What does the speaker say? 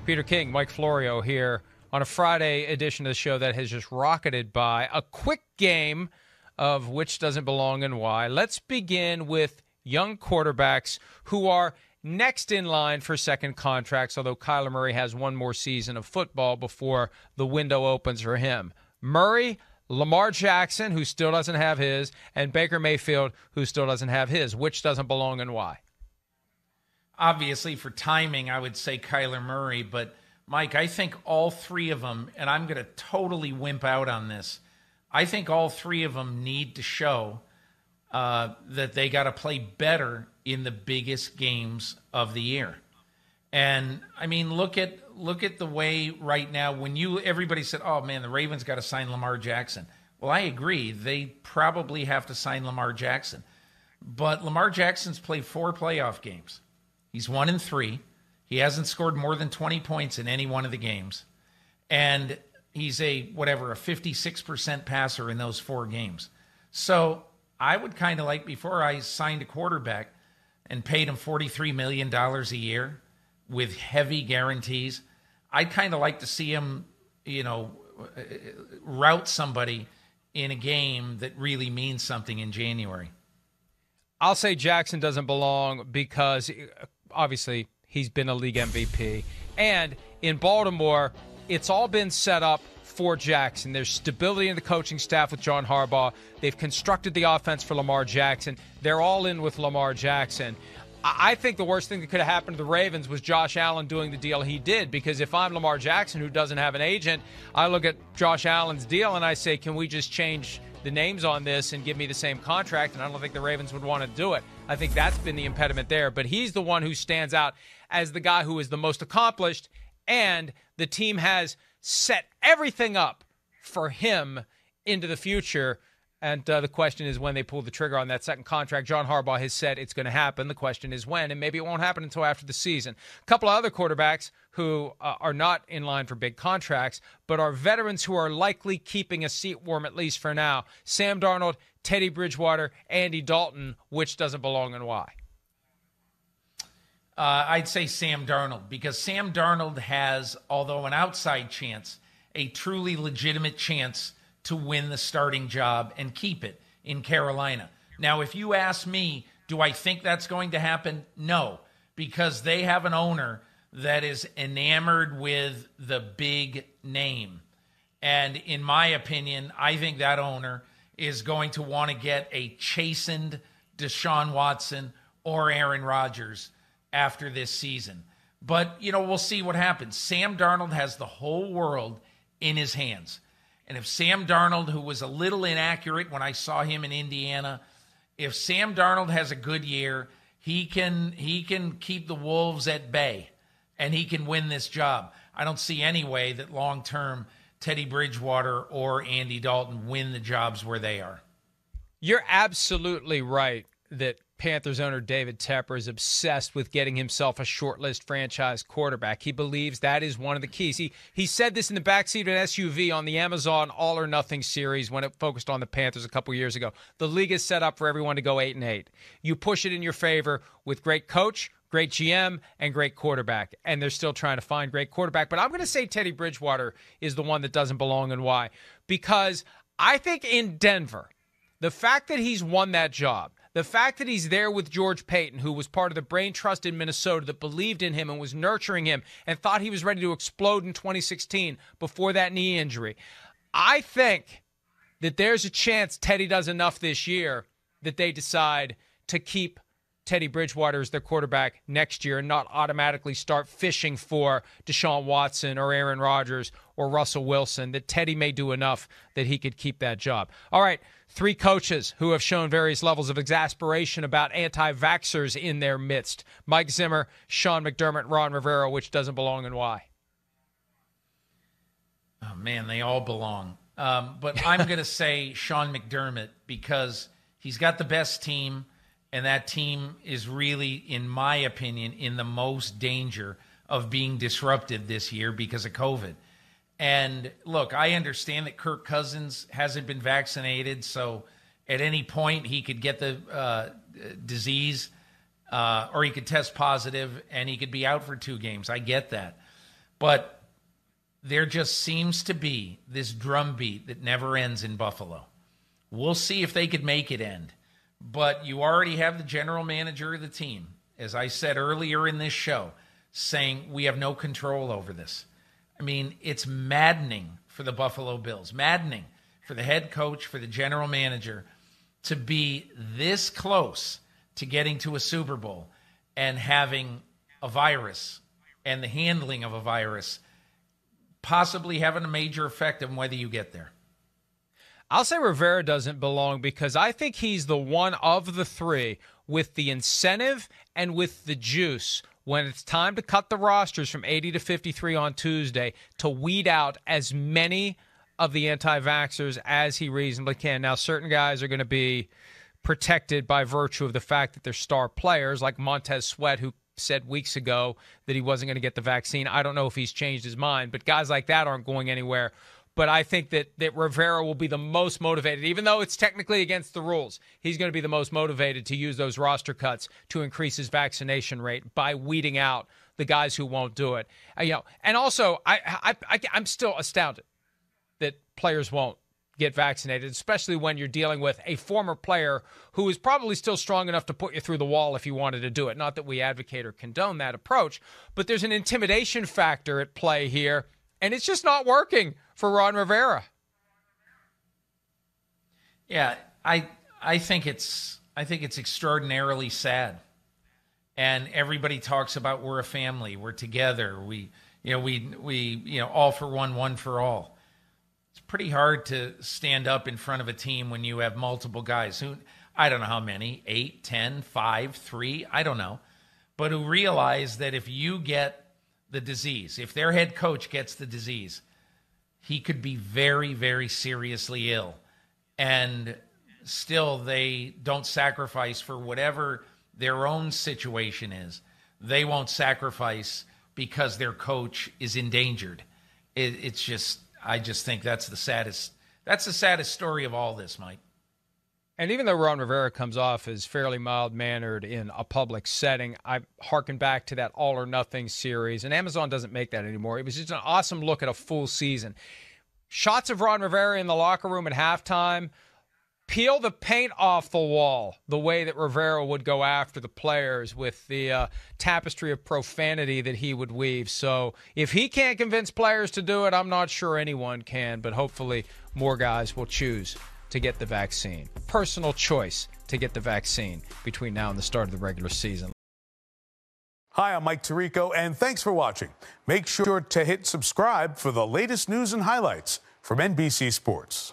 Peter King, Mike Florio here on a Friday edition of the show that has just rocketed by. A quick game of which doesn't belong and why. Let's begin with young quarterbacks who are next in line for second contracts, although Kyler Murray has one more season of football before the window opens for him. Murray, Lamar Jackson, who still doesn't have his, and Baker Mayfield, who still doesn't have his. Which doesn't belong and why? Obviously, for timing, I would say Kyler Murray. But, Mike, I think all three of them, and I'm going to totally wimp out on this, I think all three of them need to show that they got to play better in the biggest games of the year. And, I mean, look at the way right now, when everybody said, oh, man, the Ravens got to sign Lamar Jackson. Well, I agree. They probably have to sign Lamar Jackson. But Lamar Jackson's played 4 playoff games. He's 1-3. He hasn't scored more than 20 points in any one of the games. And he's a 56% passer in those 4 games. So I would kind of like, before I signed a quarterback and paid him $43 million a year with heavy guarantees, I'd kind of like to see him, route somebody in a game that really means something in January. I'll say Jackson doesn't belong because obviously he's been a league MVP. And in Baltimore, it's all been set up for Jackson. There's stability in the coaching staff with John Harbaugh. They've constructed the offense for Lamar Jackson. They're all in with Lamar Jackson. I think the worst thing that could have happened to the Ravens was Josh Allen doing the deal he did, because if I'm Lamar Jackson, who doesn't have an agent, I look at Josh Allen's deal and I say, can we just change the names on this and give me the same contract? And I don't think the Ravens would want to do it. I think that's been the impediment there. But he's the one who stands out as the guy who is the most accomplished, and the team has set everything up for him into the future. And the question is when they pull the trigger on that second contract. John Harbaugh has said it's going to happen. The question is when, and maybe it won't happen until after the season. A couple of other quarterbacks who are not in line for big contracts, but are veterans who are likely keeping a seat warm, at least for now. Sam Darnold, Teddy Bridgewater, Andy Dalton. Which doesn't belong and why? I'd say Sam Darnold, because Sam Darnold has, although an outside chance, a truly legitimate chance to win the starting job and keep it in Carolina. Now, if you ask me, do I think that's going to happen? No, because they have an owner that is enamored with the big name. And in my opinion, I think that owner is going to want to get a chastened Deshaun Watson or Aaron Rodgers after this season. But, we'll see what happens. Sam Darnold has the whole world in his hands. And if Sam Darnold, who was a little inaccurate when I saw him in Indiana, if Sam Darnold has a good year, he can keep the Wolves at bay, and he can win this job. I don't see any way that long-term Teddy Bridgewater or Andy Dalton win the jobs where they are. You're absolutely right that Panthers owner David Tepper is obsessed with getting himself a shortlist franchise quarterback. He believes that is one of the keys. He said this in the backseat of an SUV on the Amazon All or Nothing series when it focused on the Panthers a couple years ago. The league is set up for everyone to go 8-8. You push it in your favor with great coach, great GM, and great quarterback. And they're still trying to find great quarterback. But I'm going to say Teddy Bridgewater is the one that doesn't belong, and why? Because I think in Denver, the fact that he's won that job, the fact that he's there with George Payton, who was part of the brain trust in Minnesota that believed in him and was nurturing him and thought he was ready to explode in 2016 before that knee injury. I think that there's a chance Teddy does enough this year that they decide to keep Teddy Bridgewater as their quarterback next year and not automatically start fishing for Deshaun Watson or Aaron Rodgers or Russell Wilson, that Teddy may do enough that he could keep that job. All right, 3 coaches who have shown various levels of exasperation about anti-vaxxers in their midst. Mike Zimmer, Sean McDermott, Ron Rivera. Which doesn't belong and why? Oh, man, they all belong. But I'm going to say Sean McDermott because he's got the best team, and that team is really, in my opinion, in the most danger of being disrupted this year because of COVID. And look, I understand that Kirk Cousins hasn't been vaccinated, so at any point he could get the disease or he could test positive and he could be out for 2 games. I get that. But there just seems to be this drumbeat that never ends in Buffalo. We'll see if they could make it end. But you already have the general manager of the team, as I said earlier in this show, saying we have no control over this. I mean, it's maddening for the Buffalo Bills, maddening for the head coach, for the general manager, to be this close to getting to a Super Bowl and having a virus and the handling of a virus possibly having a major effect on whether you get there. I'll say Rivera doesn't belong because I think he's the one of the three with the incentive and with the juice when it's time to cut the rosters from 80 to 53 on Tuesday to weed out as many of the anti-vaxxers as he reasonably can. Now, certain guys are going to be protected by virtue of the fact that they're star players like Montez Sweat, who said weeks ago that he wasn't going to get the vaccine. I don't know if he's changed his mind, but guys like that aren't going anywhere. But I think that Rivera will be the most motivated, even though it's technically against the rules. He's going to be the most motivated to use those roster cuts to increase his vaccination rate by weeding out the guys who won't do it. And also, I'm still astounded that players won't get vaccinated, especially when you're dealing with a former player who is probably still strong enough to put you through the wall if you wanted to do it. Not that we advocate or condone that approach, but there's an intimidation factor at play here, and it's just not working for Ron Rivera. Yeah, I think it's extraordinarily sad. And everybody talks about we're a family, we're together, we all for one for all. It's pretty hard to stand up in front of a team when you have multiple guys who, I don't know how many, 8, 10, 5, 3, I don't know, but who realize that if you get the disease, if their head coach gets the disease, he could be very, very seriously ill. And still they don't sacrifice for whatever their own situation is. They won't sacrifice because their coach is endangered. I just think that's the saddest story of all this, Mike. And even though Ron Rivera comes off as fairly mild-mannered in a public setting, I harken back to that All or Nothing series, and Amazon doesn't make that anymore. It was just an awesome look at a full season. Shots of Ron Rivera in the locker room at halftime, peel the paint off the wall the way that Rivera would go after the players with the tapestry of profanity that he would weave. So if he can't convince players to do it, I'm not sure anyone can, but hopefully more guys will choose to get the vaccine. Personal choice to get the vaccine between now and the start of the regular season. Hi, I'm Mike Tirico, and thanks for watching. Make sure to hit subscribe for the latest news and highlights from NBC Sports.